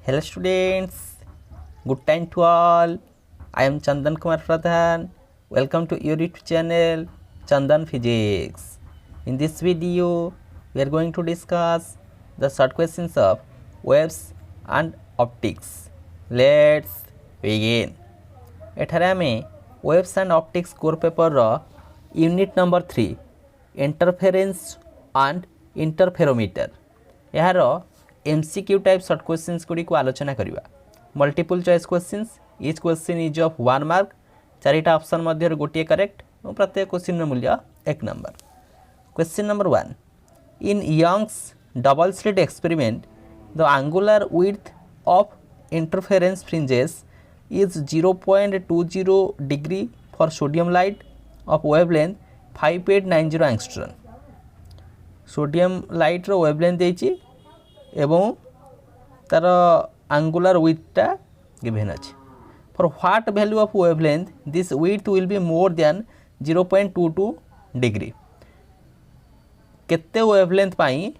Hello students, good time to all. I am Chandan Kumar Pradhan. Welcome to your YouTube channel Chandan Physics. In this video, we are going to discuss the short questions of waves and optics. Let's begin. एठारे आमे waves and optics core paper रो unit number 3 interference and interferometer यार MCQ type short questions गुडी को आलोचना करिवा। Multiple choice questions, each question is of 1 mark, चारिटा option मध्य गोटे करेक्ट और प्रत्येक क्वेश्चन मूल्य 1 number. Question number 1, in Young's double slit experiment the angular width of interference fringes is 0.20 degree for sodium light of wavelength 5890 angstrom. Sodium light रो wavelength देछि एवं तार एंगुलर विड्थटा गिवन अछि। For what value of wavelength this width will be more than 0.22 degree. केते wavelength पाई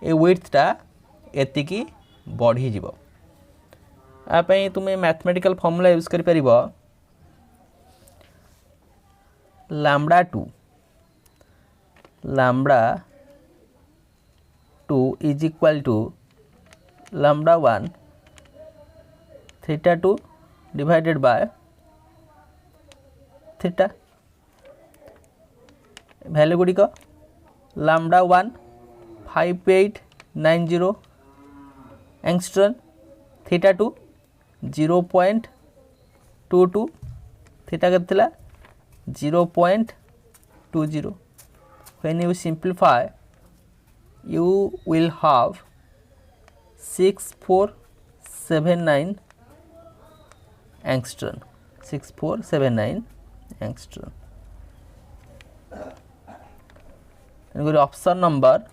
ए विड्थटा एतिकी बढ़ी जिवो। आपे तुम्हें मैथमेटिकल फॉर्मूला यूज करि परिबो lambda 2 is equal to lambda 1 theta 2 divided by theta. Value गुडी को लैम्बडा 1 5890 एंगस्ट्रम, थीटा 2 0.22, थीटा के 0.20। when you simplify you will have 6479 angstrom, 6479 angstrom। Option number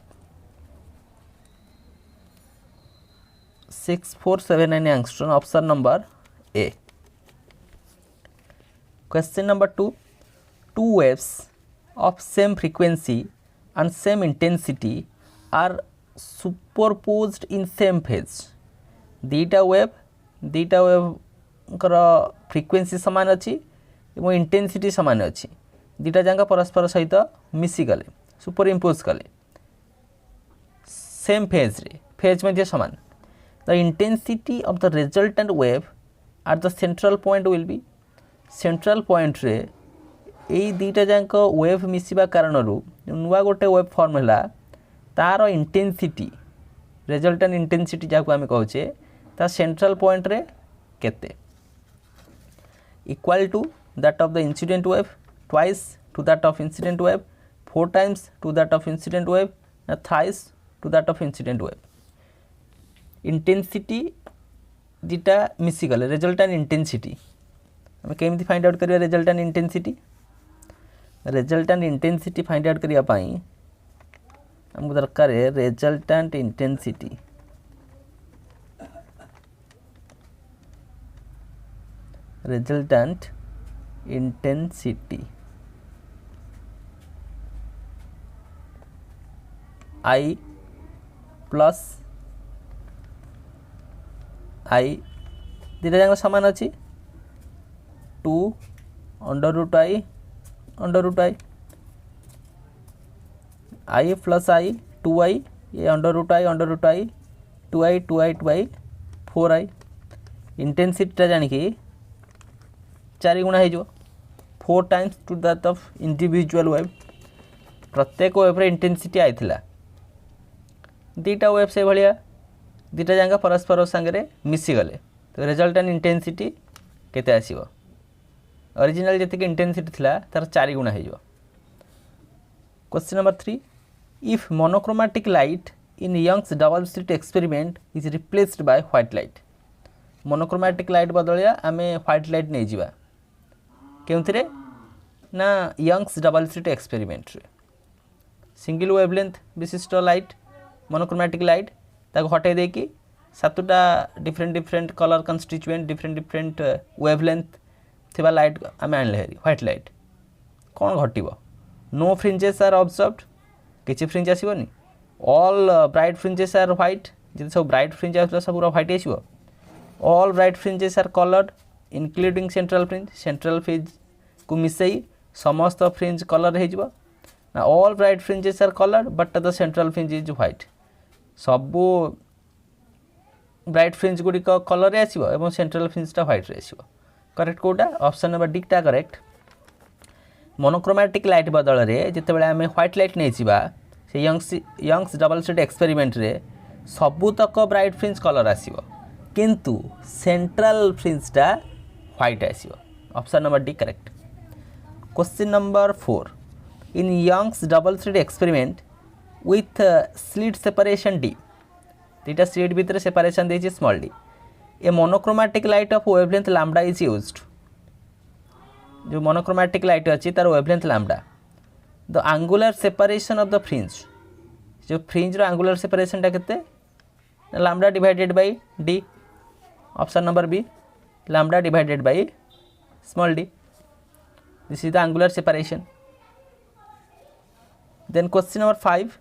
6479 angstrom, option number A. Question number 2, two waves of same frequency and same intensity are superposed in same phase। दीटा wave कर frequency समान अच्छी एवं intensity समान अच्छी, दीटा जाक परस्पर सहित मिसी गले सुपर इम्पोज कले सेम फेज रे, फेज में समान। The intensity of the resultant wave at the central point will be, central point रे यही दीटा जाक वेव मिसिबा कारण नुआ गोटे वेव फॉर्म है तार इंटेंसिटी रिजल्टेंट इंटेंसिटी जहाँ आम कहे ता सेंट्रल पॉइंट रे केते equal to that of the incident wave, twice to that of incident wave, 4 times to that of incident wave, thrice to that of incident wave. Intensity दीटा मिसीगले resultant intensity आम केमती फाइंड आउट करिया resultant intensity. Resultant intensity find out करिया पाई हमको दरकार है resultant intensity. Resultant intensity I plus I दीटा जाक सामान अच्छी 2 under root I I plus I 2i, ये under root I 2i 4i। Intensity जानिकी 4 गुणा हो 4 times to that of individual wave. प्रत्येक वेव रे इंटेंसिटी आईथिला, दीटा वेव से भाया दीटा जाक परस्पर सांगे मिसीगले तो रिजल्टेंट इंटेंसिटी केते आसीबो, ओरिजिनल जति के इंटेंसिटी थिला तार 4 गुणा हो। Question number 3, if monochromatic light in Young's double slit experiment is replaced by white light. Monochromatic light बदलिया आमे व्हाइट लाइट नहीं जिबा केउथिरे ना यंग्स डबल स्लिट एक्सपेरिमेंट रे। सिंगल वेवलेंथ विशिष्ट लाइट मोनोक्रोमैटिक लाइट ताको हटे दे कि 7टा different colour constituent different wavelength थिबा लाइट आमे आनले हेरी व्हाइट लाइट कौन घटिबो। नो फ्रिंजेस आर ऑब्जर्व्ड, किसी फ्रिंज आसबनी, all bright fringes are white, जब सब ब्राइट फ्रिंज आस सब पूरा व्हाइट आसो all bright fringes are coloured including central fringe को मिसई समस्त फ्रिंज कलर हो ना all bright fringes are coloured but the central fringe is white सबू ब्राइट फ्रिंज गुड़िक कलर आसो सेंट्रल फ्रिंजटा व्हाइट आसो करेक्ट कोटा ऑप्शन नंबर डी टा करेक्ट मोनोक्रोमैटिक लाइट बदल में जितेबाला आम व्हाइट लाइट नहीं से यंग्स डबल स्लिट एक्सपेरिमेंट रे सबूतक ब्राइट फ्रिंज कलर आसो किंतु सेंट्रल फ्रिंजटा व्हाइट आसो option number D correct question number 4 in Young's double slit experiment with slit separation d दुईटा स्लिट भितर सेपरेशन देती small d a monochromatic light of wavelength lambda is used जो monochromatic light अच्छी तार wavelength lambda the angular separation of the fringe जो fringe रो angular separation टा केते lambda divided by d option number B lambda divided by small D this is the angular separation then question number 5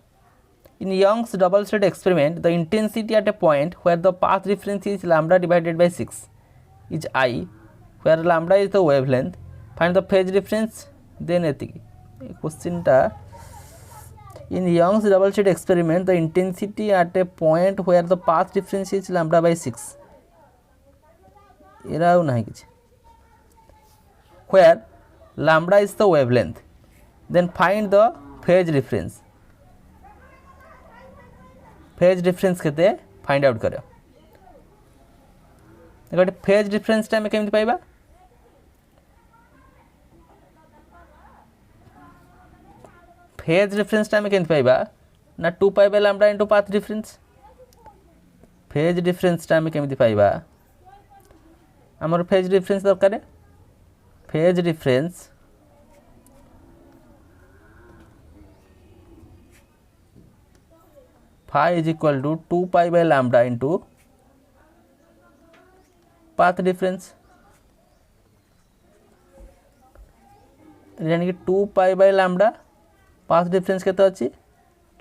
in Young's double slit experiment the intensity at a point where the path difference is lambda divided by 6 is I where lambda is the wavelength find the phase difference then etiki question ta in Young's double slit experiment the intensity at a point where the path difference is lambda by 6 era nahi kichhi where lambda is the wavelength then find the phase difference phase difference केते find out कर गोटे phase difference टा केमती पाइबा phase difference टा केमती पाइबा ना 2 pi by lambda into path difference phase difference टा केमती पाइबा हमर फेज डिफरेंस दरकार phase difference phi is equal to 2 pi by lambda into path difference यानी कि 2 pi by lambda path difference केते अछि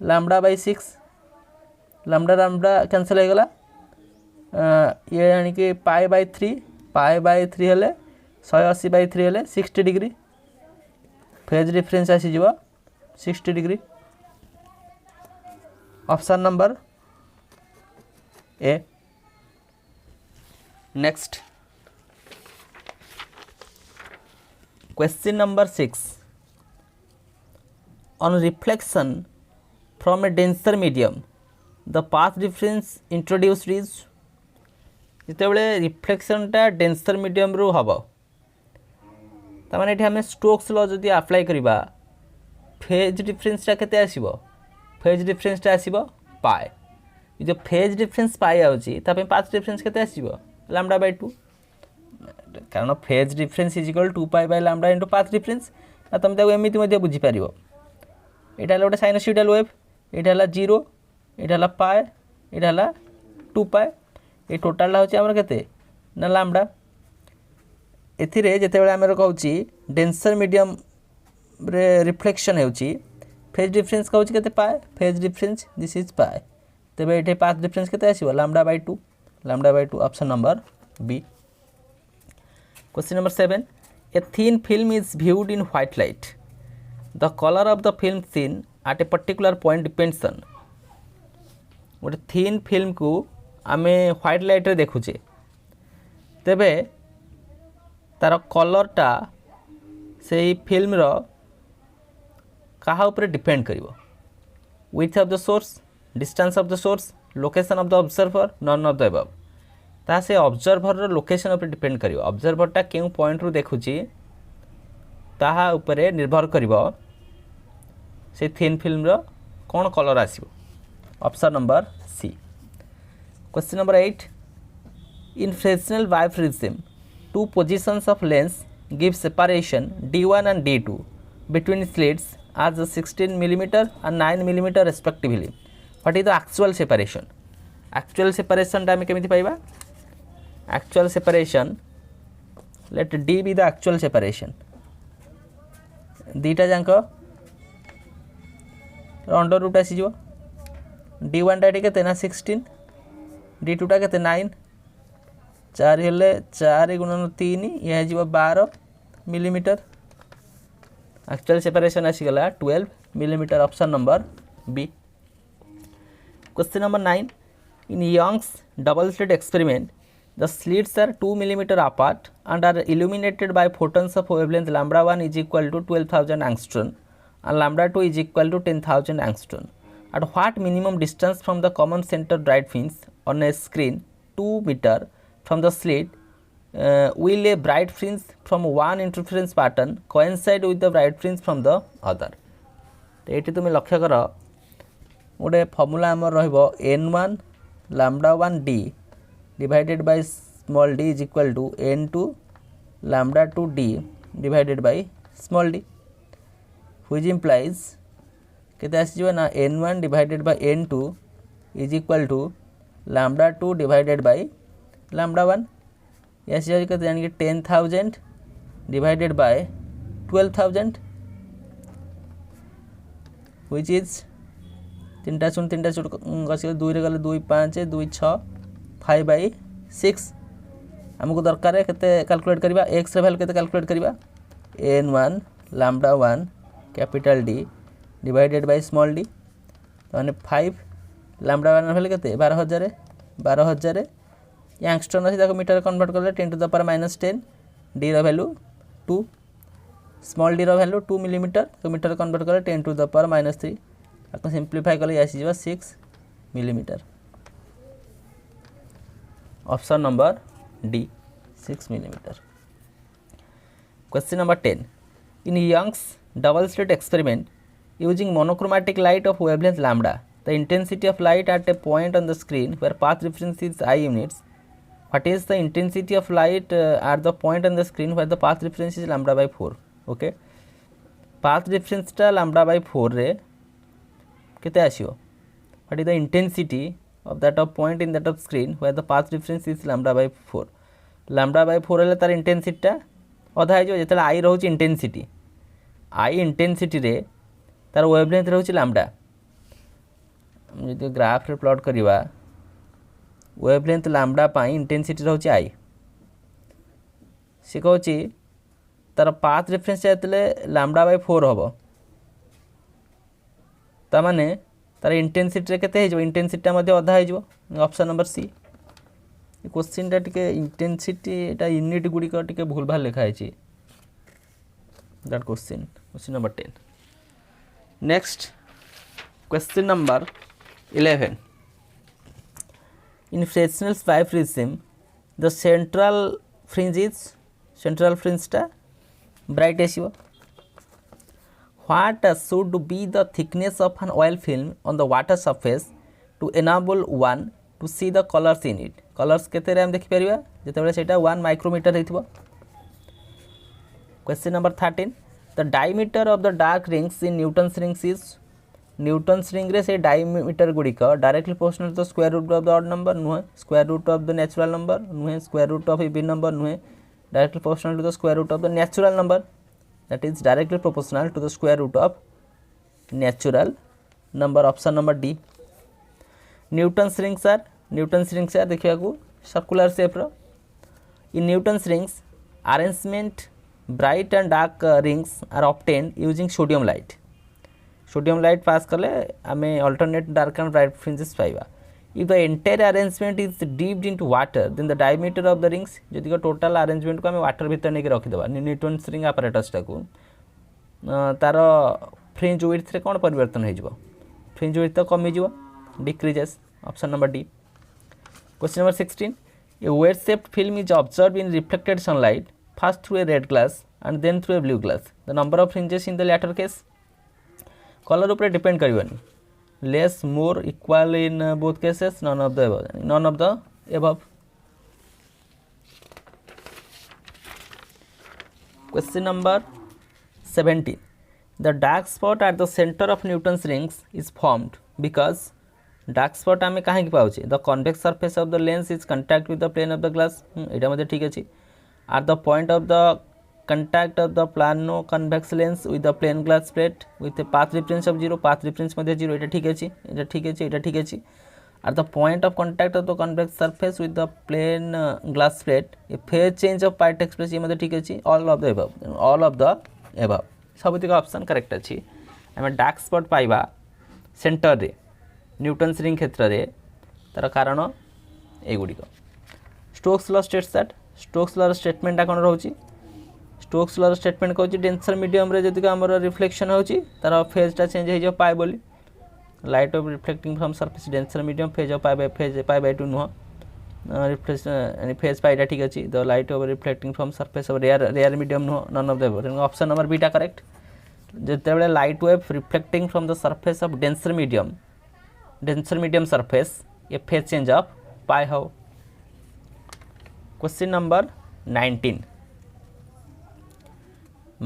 lambda by 6 lambda lambda cancel हो गला ये यानी कि pi by 3 हेले 180 by 3 हेले 60 डिग्री फेज डिफरेंस आसी जीवा 60 degree option number A next question number 6 on reflection from a denser medium the path difference introduced is जितेबाला रिफ्लेक्शनटा डेंसर मीडियम रू हम तार ये आम स्टोक्स लॉ जदि अप्लाई करवा फेज डिफरेंसटा केते आसीबो फेज डिफरेंसटा आसीबो पाए जो फेज डिफरेंस पाए आउची तापे पाथ डिफरेंस केते आसीबो लैम्बडा बाय 2 कारण phase difference is equal 2 pi by lambda into path difference आ तुम ताको एमिति मध्ये बुझी पारिबो एटा हला गोटे साइनोसॉइडल वेव एटा हला 0 एटा हला पाए एटा हला 2 पाए ए टोटल होची हमर केते ना लैम्बडा एथिरे जेतेबेले हमर कहउची डेंसर मीडियम रे रिफ्लेक्शन हेउची फेज डिफरेंस कहूँ के पाए फेज डिफरेंस दिस इज पाए तेरे ये पाथ डिफरेंस के आसो lambda by 2 option number B question number 7 a thin film is viewed in white light the colour of the film seen at a particular point depends on गोटे thin film को आम white light रे देखुचे तेबे तार कलरटा से film रो कहा ऊपर डिपेंड करिवो with of the source distance of the source location of the observer none of the above ता से ऑब्जर्वर रो लोकेशन ऊपर डिपेंड करिवो ऑब्जर्वरटा केउ पॉइंट रु देखुची ताहा ऊपर निर्भर करिवो से थिन फिल्म रो कोन कलर आसीबो option number C question number 8 in Fresnel biprism two positions of lens give separation d1 and d2 between slits as 16 mm and 9 mm respectively. What is the actual separation? Actual separation टा केमिति पाइबा actual separation let d be the actual separation दीटा जांक under root आसी जो d1 टा केते ना 16 d2 टा केते 9 चार हेले 4 गुणन 3 यह जीव 12 मिलीमीटर एक्चुअल सेपरेशन आसीगला 12 millimetre option number B. Question number 9 in Young's double slit experiment the slits are 2 millimeter apart and are illuminated by photons of wavelength lambda 1 is equal to 12,000 angstrom and lambda 2 is equal to 10,000 angstrom. At what minimum distance from the common center bright fringe on a screen 2 meter from the slit will a bright fringe from one interference pattern coincide with the bright fringe from the other? तो ये तुम लक्ष्य कर गोटे formula आमर रहिबो n1 lambda 1 d divided by small d is equal to n2 lambda 2 d divided by small d which implies केते आसी ना n1 divided by n2 is equal to lambda 2 divided by lambda 1 ये आसी केते यानी कि 10,000 divided by 12,000 which is तीनटा शून्य गसी 2 रे गले 2 5 2 6 5 by 6 हमको दरकार है केते कैलकुलेट करबा x रे वैल्यू केते कैलकुलेट करबा n1 lambda 1 capital d divided by small d तो माने 5 lambda 1 वैल्यू केते 12000 यंगस्टन अछि ताको मीटर कन्वर्ट करले 10 टू द पावर -10 d रो वैल्यू 2 स्मॉल d रो वैल्यू 2 मिलीमीटर तो मीटर कन्वर्ट करले 10 टू द पावर -3 ताको सिंपलीफाई करले आसी जेबा 6 millimetre option number D 6 millimetre. Question number 10 in Young's double slit experiment using monochromatic light of wavelength lambda the intensity of light at a point on the screen where path difference is I units what is the intensity of light at the point on the screen where the path difference is lambda by 4 okay path difference टा lambda by 4 रे केते आसीओ what is the intensity of that of point in that of screen where the path difference is lambda by 4 lambda by 4 हेले तार intensity टा अधा हो जेते आई रहउची intensity I intensity रे तार वेवलेंथ रहउची लैम्बडा जदि ग्राफ रे प्लॉट करिवा वेवलेंथ लैम्बडा पाई इंटेंसिटी रहउची आई से कहउची तार पाथ डिफरेंस जेते लैम्बडा बाय 4 हबो ता माने तार इंटेंसिटी केते हे जो इंटेंसिटी मध्ये अधा हे जो ऑप्शन नंबर सी क्वेश्चन टा टिके इंटेंसिटी एटा यूनिट गुडी को टिके भूल भाल लिखा है that question number 10 next question number 11 in Fresnel's biprism the central fringe टा ब्राइट आसीबो What should be the thickness of an oil film on the water surface to enable one to see the colors in it? Colors केते रे हम देखि परिबा जेते बेले सेटा 1 micrometer हेतिबो। Question number 13 the diameter of the dark rings in Newton's rings is Newton's ring रे से diameter गुडी का directly proportional to the square root of the odd number नुहे square root of the natural number नुहे square root of even number नुहे directly proportional to the square root of the natural number that is directly proportional to the square root of natural number option number D Newton's rings are देखिया को circular shape row in Newton's rings arrangement bright and dark rings are obtained using sodium light pass करले हमें alternate dark and bright fringes पाइबा if the entire arrangement is dipped into water then the diameter of the rings जदि को total arrangement को हमें water भीतर नहीं रखि देबा Newton's ring apparatus टा को तार fringe width रे कोन परिवर्तन हो जिवो fringe width तो कमी जिवो decreases option number D question number 16 a wedge shaped film is observed in reflected sunlight first through a red glass and then through a blue glass the number of fringes in the latter case color ऊपर depend करिवनी less more equal in both cases none of the above question number 17 the dark spot at the center of Newton's rings is formed because dark spot आमे काहे की पाउची the convex surface of the lens is contact with the plane of the glass एटा मध्ये ठीक अछि at the point of the contact of the plano convex lens with the plane glass plate with a path difference of 0 path difference मध्ये 0 एटा ठीक अछि at the point of contact of the convex surface with the plain glass plate a phase change of pi takes place. ये मतलब ठीक अछि all of the above सबुतिक option correct अछि. आम डार्क स्पॉट पाइबा सेंटर रे न्यूटन्स रिंग क्षेत्र रे तार कारण एगुड़िक. Stokes law states that Stokes law स्टेटमेंटा कौन रोचे स्टोक्स लॉ स्टेटमेंट कहूँ डेंसर मीडियम रे जदि आमर रिफ्लेक्शन होची तार फेजटा चेंज हो पाए बोली. Light of reflecting from surface denser medium phase of pi by 2 नुह रिफ्लेक्शन फेज पाइटा ठीक अच्छी. The light of reflecting from surface of rare medium नुह none of the option number बीटा करेक्ट. जिते light wave reflecting from the surface of denser medium surface ये phase change of pi हो. Question number 19.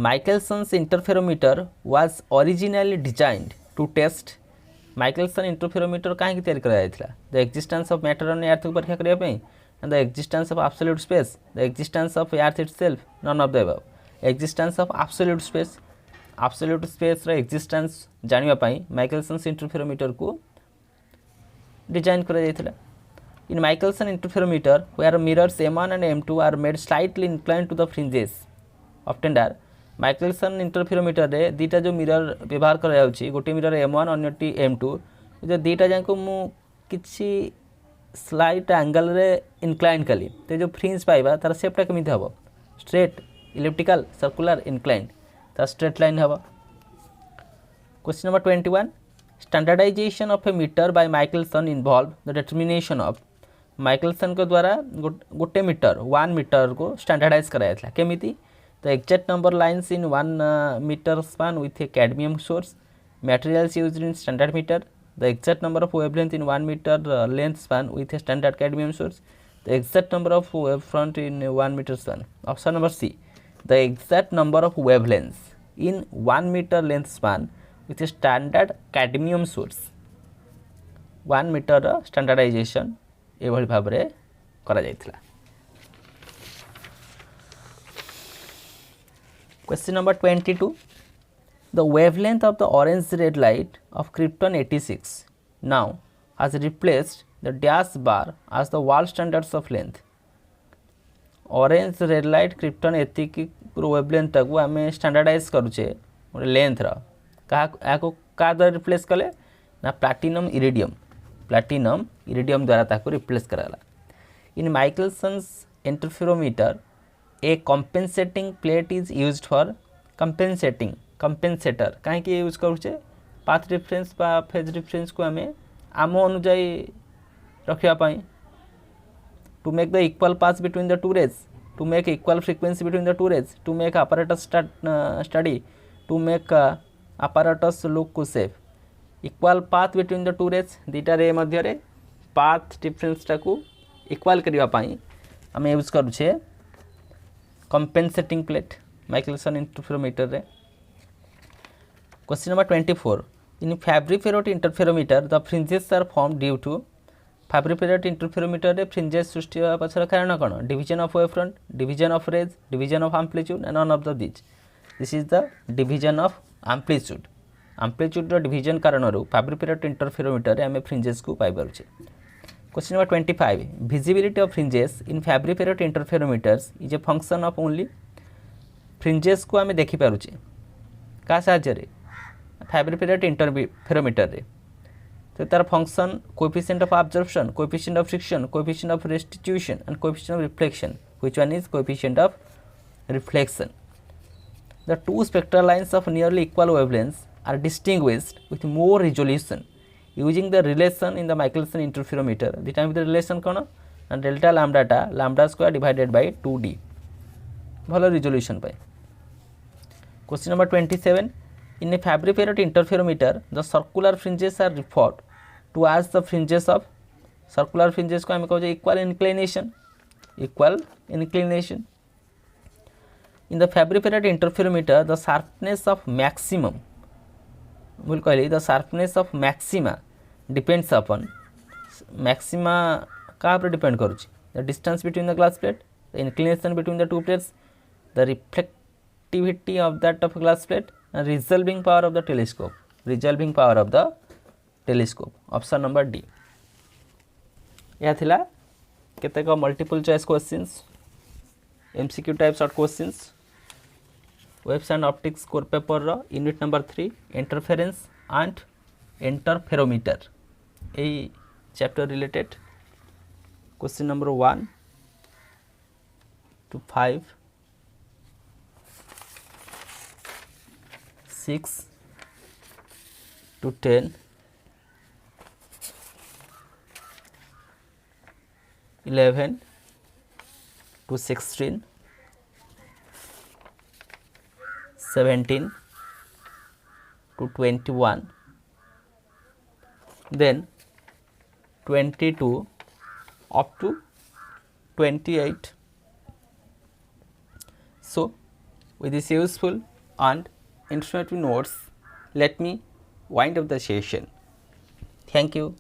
Michelson's interferometer was originally designed to test Michelson interferometer कहीं तैयारी करा जायतिला the existence of matter on earth को परीक्षा करिया पई and the existence of absolute space the existence of earth itself none of the above. existence of absolute space रा existence जानिबा पई Michelson's interferometer को डिजाइन करा जायतिला. In Michelson interferometer where mirrors M1 and M2 are made slightly inclined to the fringes of tender Michelson interferometer रे दीटा जो mirror व्यवहार करा जाउची गोटे मिरर M1 अन्यटी M2 जो दीटा जाको मु किछि स्लाइट एंगल रे इंक्लाइन कली ते जो फ्रिंज पाइबा तार शेपटा केमिति हबो स्ट्रेट इलिप्टिकल सर्कुलर इंक्लाइन ता स्ट्रेट लाइन हबो. Question number 21. Standardisation of a metre by Michelson involve the determination of Michelson के द्वारा गोटे मीटर 1 मीटर को स्टैंडर्डाइज करा जायतला केमिति the exact number lines in 1 meter span with a cadmium source, materials used in standard meter, the exact number of wavelength in 1 meter length span with a standard cadmium source, the exact number of wavefront in 1 meter span. Option number C, the exact number of wavelengths in 1 meter length span with a standard cadmium source. 1 meter standardization एभली भाव में करा जायतिला. Question number 22. The wavelength of the orange red light of krypton 86 now has replaced the dash bar as the wall standards of length. Orange red light krypton एतिक wavelength टाको आम standardise करुचे length का द्वारा replace कले ना platinum iridium द्वारा ताको replace कराला. In Michelson's interferometer a compensating plate is used for compensator कहीं यूज करुचे पाथ डिफरेंस बा फेज डिफरेंस को आम आम अनुजाई रखापी to make the equal path between the two rays to make equal frequency between the two rays to make apparatus study to make apparatus look को safe equal path between the two rays दीटा रे मध्य रे path डिफरेंसटा को equal करने आम use करुचे compensating plate Michelson interferometer रे. Question number 24. In Fabry-Perot interferometer the fringes are formed due to Fabry-Perot interferometer रे fringes सृष्टि होगा पछर कारण कौन division of wavefront, division of rays, division of amplitude and none of the these. This is the division of amplitude. amplitude row division कारण रो Fabry-Perot interferometer रे हमें fringes को पाई पारुचे. Question number 25. Visibility of fringes in Fabry-Perot interferometers is a function of only fringes को आमे देखि पारुचे का साहाय्य रे Fabry-Perot interferometer रे तो तार function coefficient of absorption, coefficient of friction, coefficient of restitution and coefficient of reflection. Which one is coefficient of reflection? The two spectral lines of nearly equal wavelengths are distinguished with more resolution using the relation in the Michelson interferometer. The time with the relation कौन and delta lambda टा lambda square divided by 2d भलो resolution पाए. Question number 27. In a Fabry-Perot interferometer the circular fringes are referred to as the fringes of circular fringes को हमें कहते equal inclination. In the Fabry-Perot interferometer the sharpness of maximum भूल कहली the sharpness of maxima depends upon maxima कहाँ पर depend करुच्ची the distance between the glass plate, the inclination between the two plates, the reflectivity of that of glass plate and resolving power of the telescope. Option number D. यह थिला केतेक multiple choice questions MCQ type short questions waves and optics core paper रो unit number 3 interference and interferometer ए chapter related question number 1 to 5 6 to 10 11 to 16 17 to 21 then 22 up to 28. So with this useful and informative notes, let me wind up the session. Thank you.